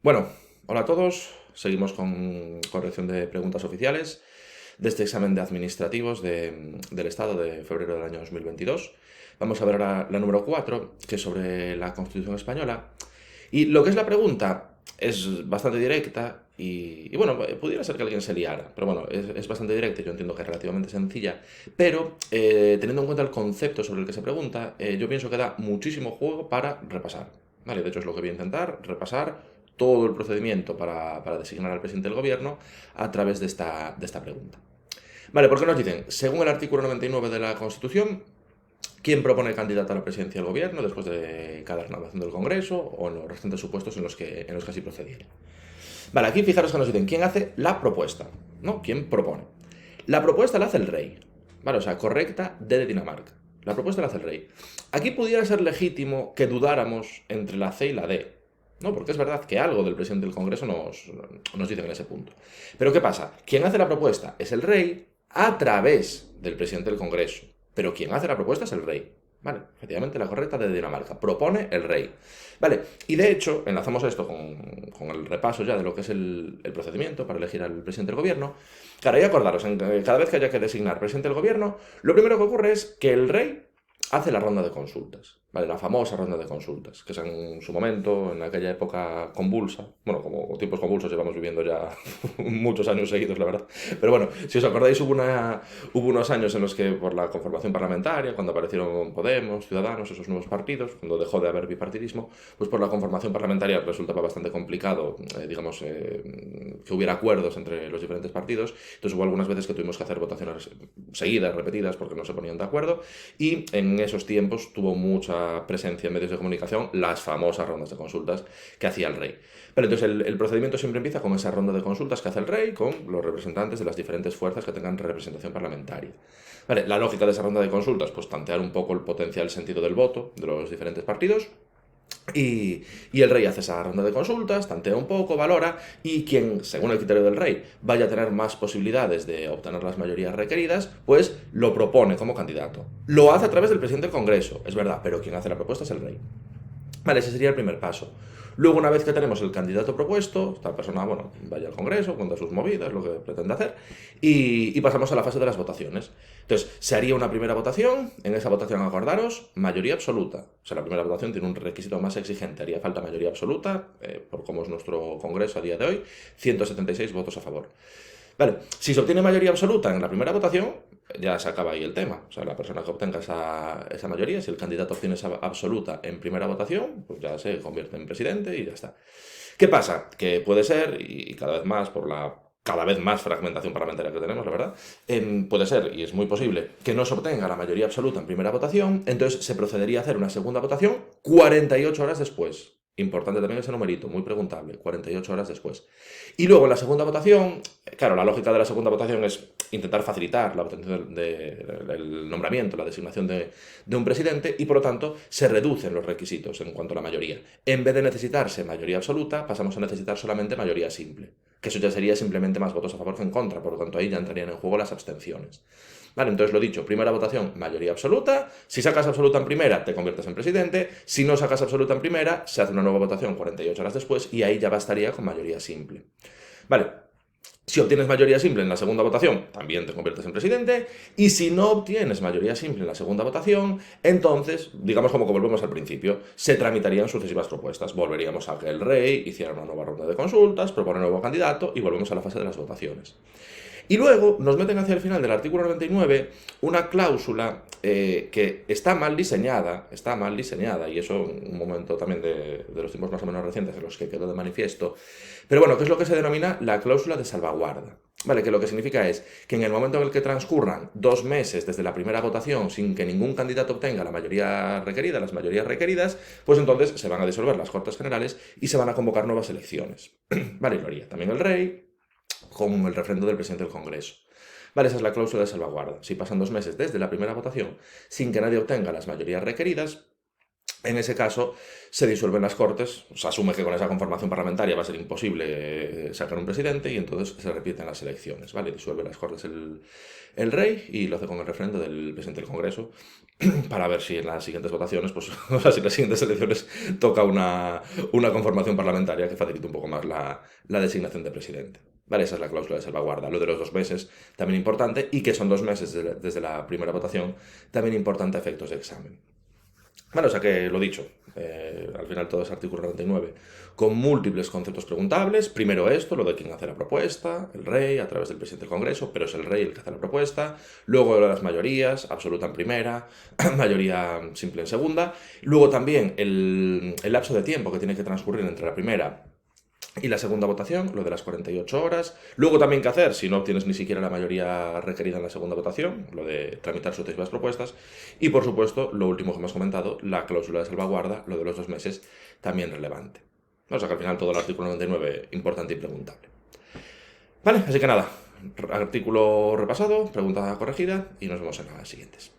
Bueno, hola a todos. Seguimos con corrección de preguntas oficiales de este examen de administrativos del Estado de febrero del año 2022. Vamos a ver ahora la número 4, que es sobre la Constitución española. Y lo que es la pregunta es bastante directa y bueno, pudiera ser que alguien se liara, pero bueno, es bastante directa y yo entiendo que es relativamente sencilla, pero teniendo en cuenta el concepto sobre el que se pregunta, yo pienso que da muchísimo juego para repasar. Vale, de hecho es lo que voy a intentar, repasar todo el procedimiento para designar al presidente del gobierno a través de esta pregunta. Vale, ¿por qué nos dicen? Según el artículo 99 de la Constitución, ¿quién propone candidato a la presidencia del gobierno después de cada renovación del Congreso o en los restantes supuestos en los que así procediera? Vale, aquí fijaros que nos dicen quién hace la propuesta, ¿no? ¿Quién propone? La propuesta la hace el rey, ¿vale? O sea, correcta de Dinamarca. La propuesta la hace el rey. Aquí pudiera ser legítimo que dudáramos entre la C y la D, ¿no? Porque es verdad que algo del presidente del Congreso nos dice en ese punto. Pero ¿qué pasa? Quien hace la propuesta es el rey a través del presidente del Congreso. Pero quien hace la propuesta es el rey. Vale, efectivamente la correcta de Dinamarca. Propone el rey. Vale, y de hecho, enlazamos esto con el repaso ya de lo que es el procedimiento para elegir al presidente del gobierno. Claro, y acordaros, cada vez que haya que designar presidente del gobierno, lo primero que ocurre es que el rey hace la ronda de consultas, ¿vale? La famosa ronda de consultas, que es en su momento, en aquella época convulsa, bueno, como tiempos convulsos llevamos viviendo ya muchos años seguidos, la verdad, pero bueno, si os acordáis hubo unos años en los que por la conformación parlamentaria, cuando aparecieron Podemos, Ciudadanos, esos nuevos partidos, cuando dejó de haber bipartidismo, pues por la conformación parlamentaria resultaba bastante complicado, digamos, que hubiera acuerdos entre los diferentes partidos, entonces hubo algunas veces que tuvimos que hacer votaciones seguidas, repetidas, porque no se ponían de acuerdo, y en esos tiempos tuvo mucha presencia en medios de comunicación las famosas rondas de consultas que hacía el rey. Pero entonces el procedimiento siempre empieza con esa ronda de consultas que hace el rey con los representantes de las diferentes fuerzas que tengan representación parlamentaria. Vale, la lógica de esa ronda de consultas, pues tantear un poco el potencial sentido del voto de los diferentes partidos. Y el rey hace esa ronda de consultas, tantea un poco, valora, y quien, según el criterio del rey, vaya a tener más posibilidades de obtener las mayorías requeridas, pues lo propone como candidato. Lo hace a través del presidente del Congreso, es verdad, pero quien hace la propuesta es el rey. Vale, ese sería el primer paso. Luego, una vez que tenemos el candidato propuesto, esta persona, bueno, vaya al Congreso, cuenta sus movidas, lo que pretende hacer, y pasamos a la fase de las votaciones. Entonces, se haría una primera votación, en esa votación, acordaros, mayoría absoluta. O sea, la primera votación tiene un requisito más exigente, haría falta mayoría absoluta, por cómo es nuestro Congreso a día de hoy, 176 votos a favor. Vale, si se obtiene mayoría absoluta en la primera votación, ya se acaba ahí el tema. O sea, la persona que obtenga esa mayoría, si el candidato obtiene esa absoluta en primera votación, pues ya se convierte en presidente y ya está. ¿Qué pasa? Que puede ser, y cada vez más por la cada vez más fragmentación parlamentaria que tenemos, la verdad, puede ser, y es muy posible, que no se obtenga la mayoría absoluta en primera votación, entonces se procedería a hacer una segunda votación 48 horas después. Importante también ese numerito, muy preguntable, 48 horas después. Y luego en la segunda votación, claro, la lógica de la segunda votación es intentar facilitar la obtención del nombramiento, la designación de un presidente y por lo tanto se reducen los requisitos en cuanto a la mayoría. En vez de necesitarse mayoría absoluta, pasamos a necesitar solamente mayoría simple, que eso ya sería simplemente más votos a favor que en contra, por lo tanto ahí ya entrarían en juego las abstenciones. Vale, entonces lo dicho, primera votación, mayoría absoluta. Si sacas absoluta en primera, te conviertes en presidente. Si no sacas absoluta en primera, se hace una nueva votación 48 horas después y ahí ya bastaría con mayoría simple. Vale, si obtienes mayoría simple en la segunda votación, también te conviertes en presidente. Y si no obtienes mayoría simple en la segunda votación, entonces, digamos como que volvemos al principio, se tramitarían sucesivas propuestas. Volveríamos a que el rey hiciera una nueva ronda de consultas, propone un nuevo candidato y volvemos a la fase de las votaciones. Y luego nos meten hacia el final del artículo 99 una cláusula que está mal diseñada, y eso en un momento también de los tiempos más o menos recientes en los que quedó de manifiesto, pero bueno, que es lo que se denomina la cláusula de salvaguarda. Vale, que lo que significa es que en el momento en el que transcurran 2 meses desde la primera votación sin que ningún candidato obtenga la mayoría requerida, las mayorías requeridas, pues entonces se van a disolver las Cortes Generales y se van a convocar nuevas elecciones. Vale, y lo haría también el rey, con el refrendo del presidente del Congreso. Vale, esa es la cláusula de salvaguarda. Si pasan 2 meses desde la primera votación sin que nadie obtenga las mayorías requeridas, en ese caso se disuelven las Cortes, se asume que con esa conformación parlamentaria va a ser imposible sacar un presidente y entonces se repiten las elecciones, ¿vale? Disuelve las Cortes el rey y lo hace con el refrendo del presidente del Congreso para ver si en las siguientes votaciones, pues, o sea, si en las siguientes elecciones toca una conformación parlamentaria que facilite un poco más la designación de presidente. Vale, esa es la cláusula de salvaguarda. Lo de los 2 meses, también importante, y que son 2 meses desde la primera votación, también importante a efectos de examen. Vale, o sea que lo dicho, al final todo es artículo 99, con múltiples conceptos preguntables. Primero esto, lo de quién hace la propuesta, el rey a través del presidente del Congreso, pero es el rey el que hace la propuesta. Luego lo de las mayorías, absoluta en primera, mayoría simple en segunda. Luego también el lapso de tiempo que tiene que transcurrir entre la primera y la segunda votación, lo de las 48 horas. Luego también qué hacer si no obtienes ni siquiera la mayoría requerida en la segunda votación, lo de tramitar sucesivas propuestas. Y por supuesto, lo último que hemos comentado, la cláusula de salvaguarda, lo de los 2 meses, también relevante. O sea que al final todo el artículo 99 importante y preguntable. Vale, así que nada, artículo repasado, pregunta corregida y nos vemos en las siguientes.